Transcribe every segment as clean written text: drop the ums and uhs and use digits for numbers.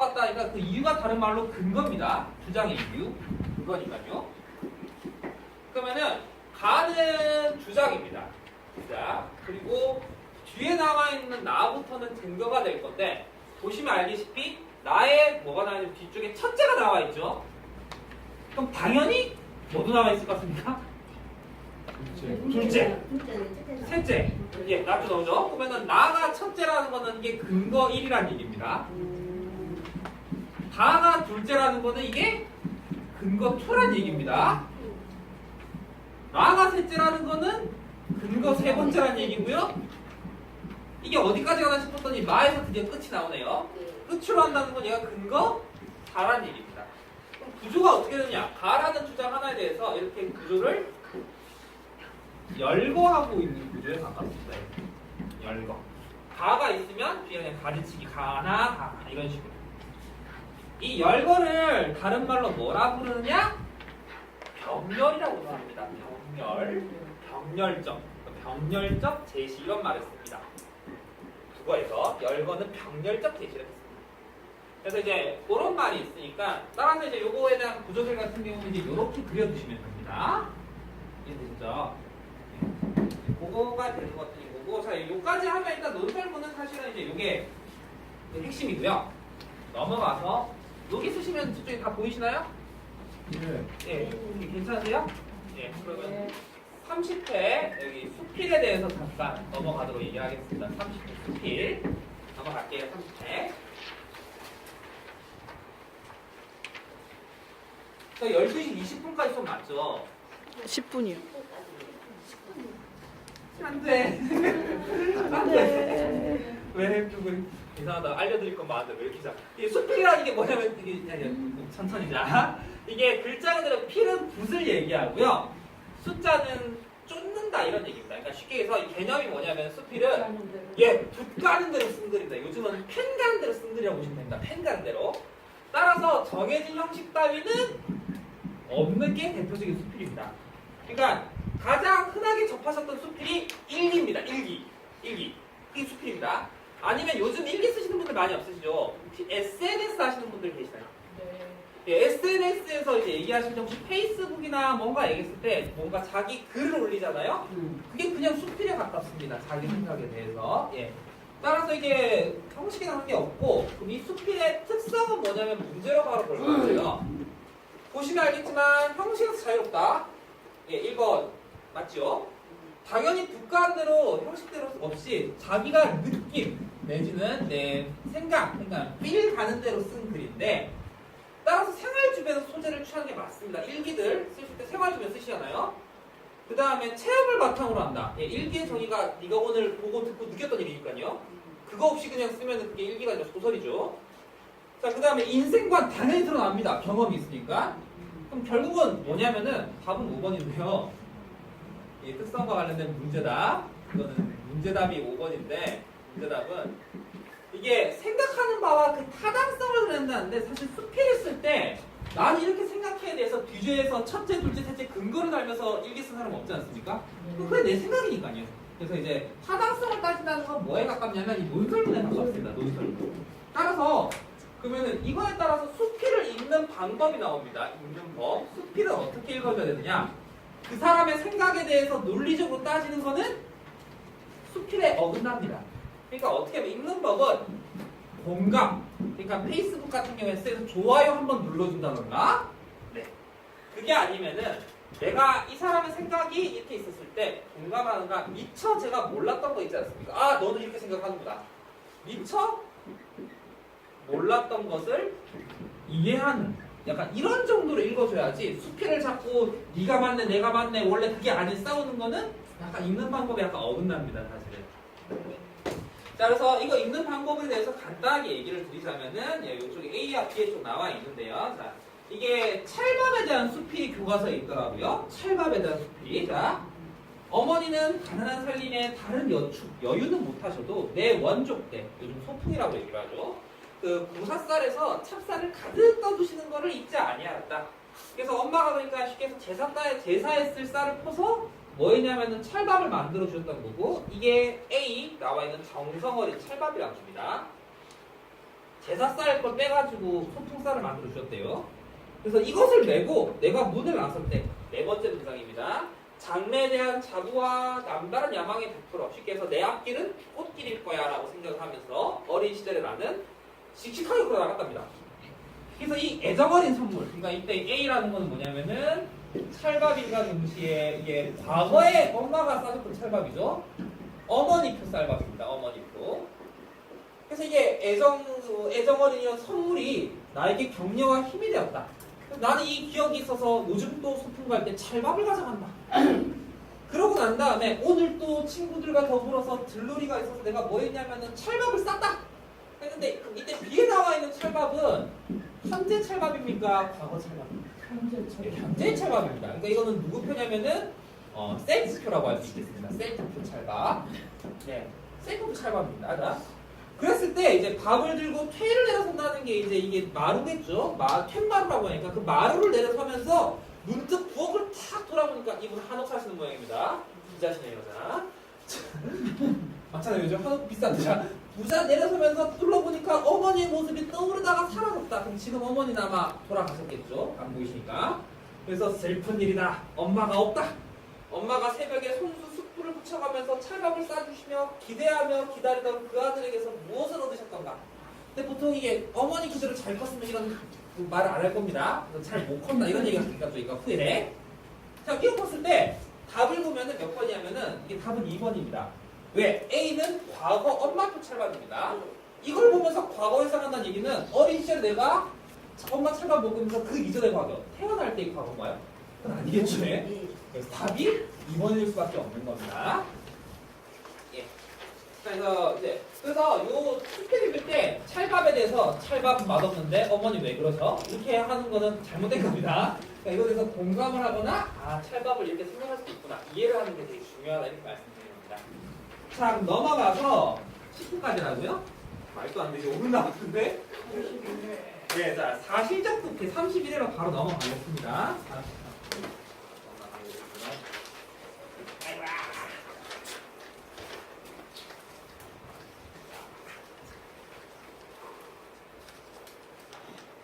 같다 하니까 그 이유가 다른 말로 근거입니다. 주장의 이유. 근거니까요. 그러면은 가는 주장입니다. 주장. 그리고 뒤에 나와 있는 나부터는 근거가 될 건데 보시면 알다시피 나의 뭐가 나와있는 뒤쪽에 첫째가 나와 있죠. 그럼 당연히 뭐도 나와 있을 것 같습니까? 둘째. 셋째. 예, 나도 나오죠. 그러면은 나가 첫째라는 거는 이게 근거 1이라는 얘기입니다. 다가 둘째라는 거는 이게 근거 2라는 얘기입니다. 나가 셋째라는 거는 근거 세 번째라는 얘기고요. 이게 어디까지 가나 싶었더니 마에서 드디어 끝이 나오네요. 끝으로 한다는 건 얘가 근거 4라는 얘기입니다. 그럼 구조가 어떻게 되느냐? 가라는 주장 하나에 대해서 이렇게 구조를 열거하고 있는 구조에 가깝습니다. 열거. 가가 있으면 뒤에 그냥 가지치기 가나 가 이런 식으로. 이 열거를 다른 말로 뭐라 부르느냐? 병렬이라고 부릅니다. 병렬. 병렬적. 병렬적 제시 이런 말을 씁니다. 국어에서 열거는 병렬적 제시를 했습니다. 그래서 이제 그런 말이 있으니까 따라서 이제 요거에 대한 구조들 같은 경우는 이제 이렇게 그려두시면 됩니다. 이해되시죠? 그거가 되는 것들이 거고, 자, 요까지 하면 일단 논설문은 사실은 이제 요게 핵심이고요. 넘어가서 여기 쓰시면 저쪽에 다 보이시나요? 네. 예, 괜찮으세요? 예, 그러면 30회 여기 수필에 대해서 잠깐 넘어가도록 얘기하겠습니다. 30회 수필 넘어갈게요. 30회. 저 12시 20분까지 좀 맞죠? 10분이요. 안 돼. 안 돼. 왜 조금 이상하다. 알려드릴 건 많은데 왜 이렇게 자? 이 수필이라는 게 뭐냐면 이게 천천히 자. 이게 글자 그대로 필은 붓을 얘기하고요. 숫자는 쫓는다 이런 얘기입니다. 그러니까 쉽게 해서 이 개념이 뭐냐면 수필은 붓 가는 대로 쓴 글입니다. 요즘은 펜 가는 대로 쓴 글이라고 보시면 됩니다. 펜 가는 대로. 따라서 정해진 형식 따위는 없는 게 대표적인 수필입니다. 그러니까 가장 흔하게 접하셨던 수필이 일기입니다. 일기. 이게 수필입니다. 아니면 요즘 일기 쓰시는 분들 많이 없으시죠? 혹시 SNS 하시는 분들 계시나요? 네. 예, SNS에서 이제 얘기하실 때 혹시 페이스북이나 뭔가 얘기했을 때 뭔가 자기 글을 올리잖아요? 그게 그냥 수필에 가깝습니다. 자기 생각에 대해서. 예. 따라서 이게 형식이 나는 게 없고, 그럼 이 수필의 특성은 뭐냐면 문제로 바로 볼 거예요. 보시면 알겠지만 형식에서 자유롭다. 예, 1번 맞죠? 당연히 붓가대로 형식대로 없이 자기가 느낌 내지는 내 생각, 그러니까 필 가는 대로 쓴 글인데 따라서 생활 주변에서 소재를 취하는 게 맞습니다. 일기들 쓰실 때 생활 주변 쓰시잖아요. 그 다음에 체험을 바탕으로 한다. 예, 일기의 정의가 네가 오늘 보고 듣고 느꼈던 일이니까요. 그거 없이 그냥 쓰면 그게 일기가 아니라 소설이죠. 자, 그 다음에 인생관 당연히 드러납니다. 경험이 있으니까. 그럼 결국은 뭐냐면은 답은 5번인데요. 이 특성과 관련된 문제답. 이거는 문제답이 5번인데 문제답은 이게 생각하는 바와 그 타당성을 드러낸다는데 사실 수필을 쓸 때 나는 이렇게 생각해야 돼서 뒤에서 첫째, 둘째, 셋째 근거를 달면서 일기 쓴 사람 없지 않습니까? 그게 내 생각이니까요. 그래서 이제 타당성을 따진다는 건 뭐에 가깝냐면 이 논설문에 가깝습니다. 논설문. 따라서 그러면은 이거에 따라서 수필을 읽는 방법이 나옵니다. 읽는 법. 수필을 어떻게 읽어줘야 되느냐? 그 사람의 생각에 대해서 논리적으로 따지는 거는 수필에 어긋납니다. 그러니까 어떻게 하면 읽는 법은 공감. 그러니까 페이스북 같은 경우에 쓰여서 좋아요 한번 눌러준다던가. 네. 그게 아니면은 내가 이 사람의 생각이 이렇게 있었을 때 공감하는가 미처 제가 몰랐던 거 있지 않습니까? 아, 너는 이렇게 생각하는구나. 미처 몰랐던 것을 이해하는 약간 이런 정도로 읽어줘야지 수필을 자꾸 네가 맞네 내가 맞네 원래 그게 아닌 싸우는 거는 약간 읽는 방법이 약간 어긋납니다 사실은. 자, 그래서 이거 읽는 방법에 대해서 간단하게 얘기를 드리자면은 예, 이쪽에 A와 B에 좀 나와 있는데요. 자, 이게 찰밥에 대한 수필이 교과서에 있더라고요. 찰밥에 대한 수필이. 자, 어머니는 가난한 살림에 다른 여유는 못하셔도 내 원족 때 요즘 소풍이라고 얘기를 하죠. 그 부사쌀에서 찹쌀을 가득 떠두시는 거를 잊지 아니하였다. 그래서 엄마가 그러니까 쉽게 해서 제사에 쓸 쌀을 퍼서 뭐였냐면은 찰밥을 만들어 주셨던 거고 이게 A 나와 있는 정성어린 찰밥이라고 합니다. 제사쌀 걸 빼가지고 소풍쌀을 만들어 주셨대요. 그래서 이것을 메고 내가 문을 나설 때 네 번째 문장입니다. 장래에 대한 자부와 남다른 야망에 베풀어 쉽게 해서 내 앞길은 꽃길일 거야 라고 생각을 하면서 어린 시절에 나는 씩씩하게 걸어 나갔답니다. 그래서 이 애정어린 선물, 그러니까 이때 A라는 건 뭐냐면은 찰밥인가 동시에 이게 과거에 엄마가 싸줬던 찰밥이죠. 어머니표 쌀밥입니다. 어머니표. 그래서 이게 애정어린 선물이 나에게 격려와 힘이 되었다. 나는 이 기억이 있어서 요즘 또 소풍 갈 때 찰밥을 가져간다. 그러고 난 다음에 오늘 또 친구들과 더불어서 들놀이가 있어서 내가 뭐 했냐면은 찰밥을 쌌다. 했는데 이때 뒤에 나와 있는 찰밥은 현재 찰밥입니까? 과거 찰밥입니까? 현재 찰밥입니다. 그러니까 이거는 누구 표냐면은 셀프표라고 할 수 있겠습니다. 셀프표 찰밥. 네, 셀프표 찰밥입니다. 자, 그랬을 때 이제 밥을 들고 퇴를 내려선다는 게 이제 이게 마루겠죠. 퇴마루라고 하니까 그 마루를 내려서면서 문득 부엌을 탁 돌아보니까 이분 한옥 사시는 모양입니다. 부자시네요, 자. 맞잖아요, 요즘 한옥 비싼데. 자, 부자 내려서면서 둘러보니까 어머니의 모습이 떠오르다가 사라졌다. 그럼 지금 어머니는 아마 돌아가셨겠죠. 안 보이시니까. 그래서 슬픈 일이다. 엄마가 없다. 엄마가 새벽에 손수 숯불을 붙여가면서 찰밥을 싸주시며 기대하며 기다리던 그 아들에게서 무엇을 얻으셨던가. 근데 보통 이게 어머니 그대로 잘 컸으면 이런 말을 안 할 겁니다. 잘 못 컸다 이런 얘기가 하니까 저희가 후에. 자, 이거 봤을 때 답을 보면은 몇 번이냐면은 이게 답은 2번입니다. 왜? A는 과거 엄마표 찰밥입니다. 이걸 보면서 과거에 생각한다는 얘기는 어린 시절 내가 엄마 찰밥 먹으면서 그 이전의 과거, 태어날 때의 과거인가요? 그건 아니겠죠. 그래서 답이 2번일 수밖에 없는 겁니다. 예. 그래서 요 숙제 읽을 때 찰밥에 대해서 찰밥 맛없는데 어머니 왜 그러죠? 이렇게 하는 거는 잘못된 겁니다. 그러니까 이거에 대해서 공감을 하거나 찰밥을 이렇게 생각할 수도 있구나 이해를 하는 게 되게 중요하다 이렇게 말씀드리는 겁니다. 자, 그럼 넘어가서 10분까지라고요? 말도 안 되지. 5분 남았는데? 네, 자, 사실적 독해 31회로 바로 넘어가겠습니다.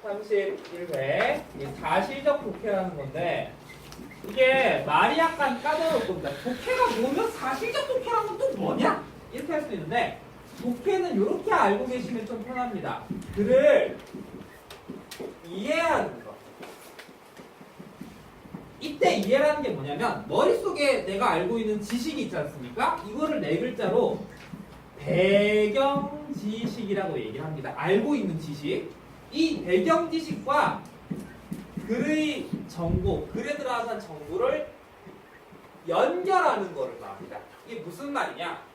(31회) 사실적 독해라는 건데 이게 말이 약간 까다로울 겁니다. 독해가 뭐면 사실적 독해라는 건 또 뭐냐? 이렇게 할 수 있는데 독해는 이렇게 알고 계시면 좀 편합니다. 글을 이해하는 거. 이때 이해라는 게 뭐냐면 머릿속에 내가 알고 있는 지식이 있지 않습니까? 이거를 네 글자로 배경 지식이라고 얘기를 합니다. 알고 있는 지식. 이 배경 지식과 글의 정보, 글에 들어가는 정보를 연결하는 거를 말합니다. 이게 무슨 말이냐?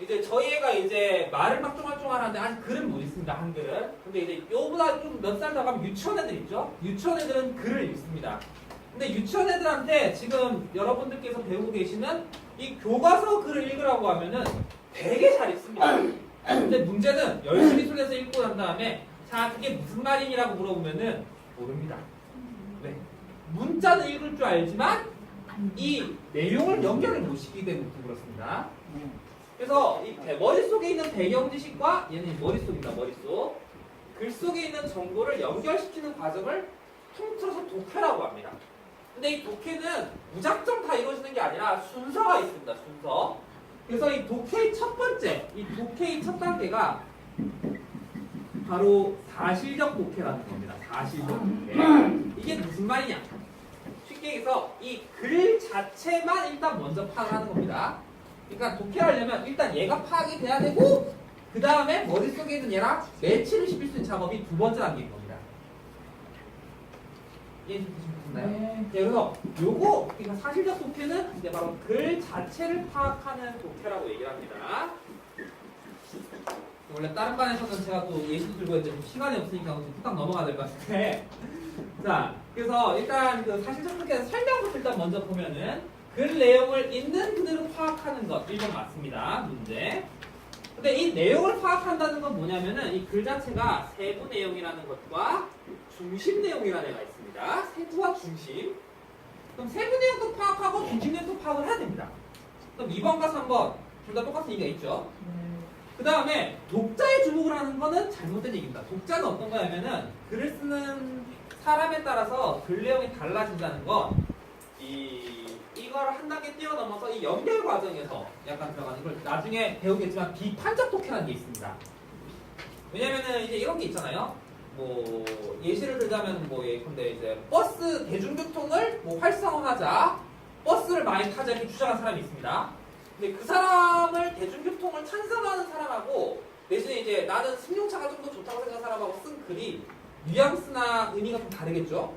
이제 저희 애가 이제 말을 막 쫑알쫑알하는데 아직 글은 못 읽습니다. 한글은. 근데 이제 요보다 좀 몇 살 더 가면 유치원 애들 있죠? 유치원 애들은 글을 읽습니다. 근데 유치원 애들한테 지금 여러분들께서 배우고 계시는 이 교과서 글을 읽으라고 하면은 되게 잘 읽습니다. 근데 문제는 열심히 손에서 읽고 난 다음에 자, 그게 무슨 말이냐고 물어보면은 모릅니다. 왜? 문자는 읽을 줄 알지만 이 내용을 연결을 못 시키기 때문에 그렇습니다. 그래서 이 머릿속에 있는 배경 지식과 얘는 머릿속입니다. 머릿속. 글 속에 있는 정보를 연결시키는 과정을 통틀어서 독해라고 합니다. 근데 이 독해는 무작정 다 이루어지는 게 아니라 순서가 있습니다. 순서. 그래서 이 독해의 첫 번째, 이 독해의 첫 단계가 바로 사실적 독해라는 겁니다. 사실적 독해. 이게 무슨 말이냐? 쉽게 얘기해서 이 글 자체만 일단 먼저 파악하는 겁니다. 그러니까 독해하려면 일단 얘가 파악이 돼야 되고 그 다음에 머릿속에 있는 얘랑 매치를 시킬 수 있는 작업이 두 번째 단계인 겁니다. 이해되시나요? 네. 그래서 요거 그러니까 사실적 독해는 이제 바로 글 자체를 파악하는 독해라고 얘기를 합니다. 원래 다른 반에서는 제가 또 예시도 들고 했는데 시간이 없으니까 후딱 넘어가야 될 것 같은데 자, 그래서 일단 그 사실적 독해 설명부터 일단 먼저 보면은 글 내용을 있는 그대로 파악하는 것 1번 맞습니다. 문제. 근데 이 내용을 파악한다는 건 뭐냐면은 이 글 자체가 세부 내용이라는 것과 중심 내용이라는 애가 있습니다. 세부와 중심. 그럼 세부 내용도 파악하고 중심 내용도 파악을 해야 됩니다. 그럼 2번과 3번 둘 다 똑같은 얘기가 있죠. 그 다음에 독자의 주목을 하는 거는 잘못된 얘기입니다. 독자는 어떤 거냐면은 글을 쓰는 사람에 따라서 글 내용이 달라진다는 건 이거를 한 단계 뛰어넘어서 이 연결 과정에서 약간 들어가는 걸 나중에 배우겠지만 비판적 독해라는 게 있습니다. 왜냐면은 이제 이런 게 있잖아요. 뭐 예시를 들자면 뭐 예컨대 이제 버스 대중교통을 뭐 활성화하자, 버스를 많이 타자 이렇게 주장한 사람이 있습니다. 근데 그 사람을 대중교통을 찬성하는 사람하고 대신에 이제 나는 승용차가 좀 더 좋다고 생각하는 사람하고 쓴 글이 뉘앙스나 의미가 좀 다르겠죠.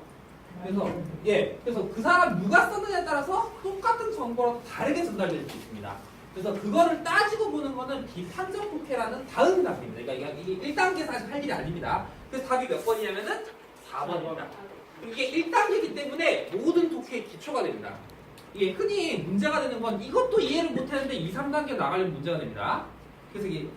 그래서 그 사람 누가 썼느냐에 따라서 똑같은 정보라도 다르게 전달될 수 있습니다. 그래서 그거를 따지고 보는 거는 비판적 독해라는 다음 단계입니다. 그러니까 이게 1단계에서 아직 할 일이 아닙니다. 그래서 답이 몇 번이냐면은 4번입니다. 이게 1단계이기 때문에 모든 독해의 기초가 됩니다. 이게 흔히 문제가 되는 건 이것도 이해를 못하는데 2, 3단계 나가려면 문제가 됩니다. 그래서 이게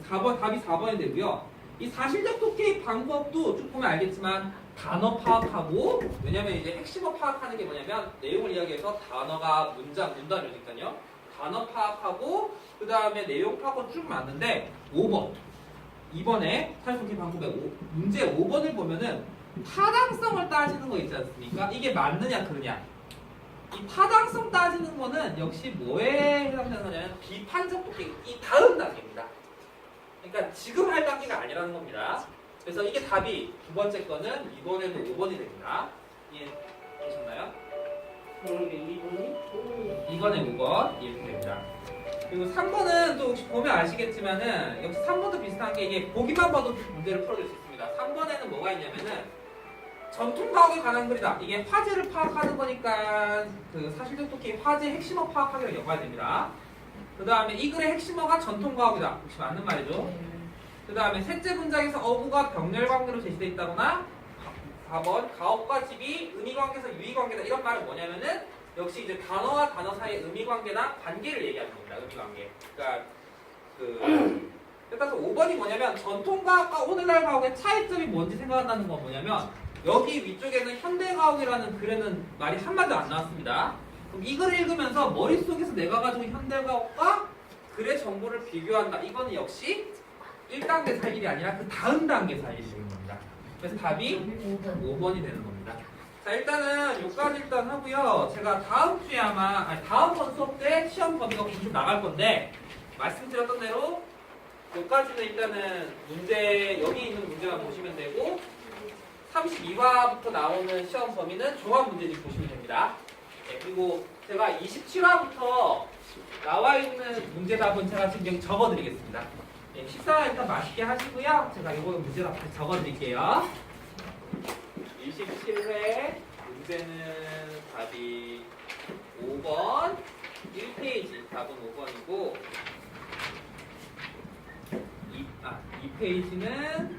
4번, 답이 4번이 되고요. 이 사실적 독해의 방법도 쭉 보면 알겠지만 단어 파악하고, 왜냐면 이제 핵심어 파악하는 게 뭐냐면 내용을 이야기해서 단어가 문장, 문단이니까요. 단어 파악하고 그 다음에 내용 파악을 쭉 맞는데 5번, 이번에 사실적 독해 방법의 문제 5번을 보면은 타당성을 따지는 거 있지 않습니까? 이게 맞느냐 그러냐. 이 타당성 따지는 거는 역시 뭐에 해당되는 거냐면 비판적 독해, 이 다음 단계입니다. 그러니까 지금 할 단계가 아니라는 겁니다. 그래서 이게 답이 두 번째 거는 이번에는 5번이 됩니다. 이해되셨나요? 이번에 5번 이렇게 됩니다. 그리고 3번은 또 혹시 보면 아시겠지만은 역시 3번도 비슷한 게 이게 보기만 봐도 문제를 풀어줄 수 있습니다. 3번에는 뭐가 있냐면은 전통과학에 관한 글이다. 이게 화제를 파악하는 거니까 그 사실적 독해의 화제 핵심어 파악하기랑 연관이 됩니다. 그 다음에 이 글의 핵심어가 전통과학이다. 혹시 맞는 말이죠. 그 다음에 셋째 문장에서 어구가 병렬 관계로 제시되어 있다거나 4번 가업과 집이 의미관계에서 유의관계다. 이런 말은 뭐냐면은 역시 이제 단어와 단어 사이의 의미관계나 관계를 얘기하는 겁니다. 의미관계. 그러니까 따라서 5번이 뭐냐면 전통과학과 오늘날 과학의 차이점이 뭔지 생각한다는 건 뭐냐면 여기 위쪽에는 현대과학이라는 글에는 말이 한마디도 안 나왔습니다. 그럼 이 글을 읽으면서 머릿속에서 내가 가지고 있는 현대과학과 글의 정보를 비교한다. 이거는 역시 1단계 살 일이 아니라 그 다음 단계 살 일이 되는 겁니다. 그래서 답이 5번이 되는 겁니다. 자, 일단은 여기까지 일단 하고요. 제가 다음 주에 다음번 수업 때 시험 범위가 좀 나갈 건데 말씀드렸던 대로 여기까지는 일단은 문제, 여기 있는 문제만 보시면 되고 32화부터 나오는 시험 범위는 종합 문제집 보시면 됩니다. 네, 그리고 제가 27화부터 나와 있는 문제답은 제가 지금 여기 적어드리겠습니다. 네, 식사 일단 맛있게 하시고요. 제가 이거 문제답 다시 적어드릴게요. 27회 문제는 답이 5번 1페이지 답은 5번이고 2페이지는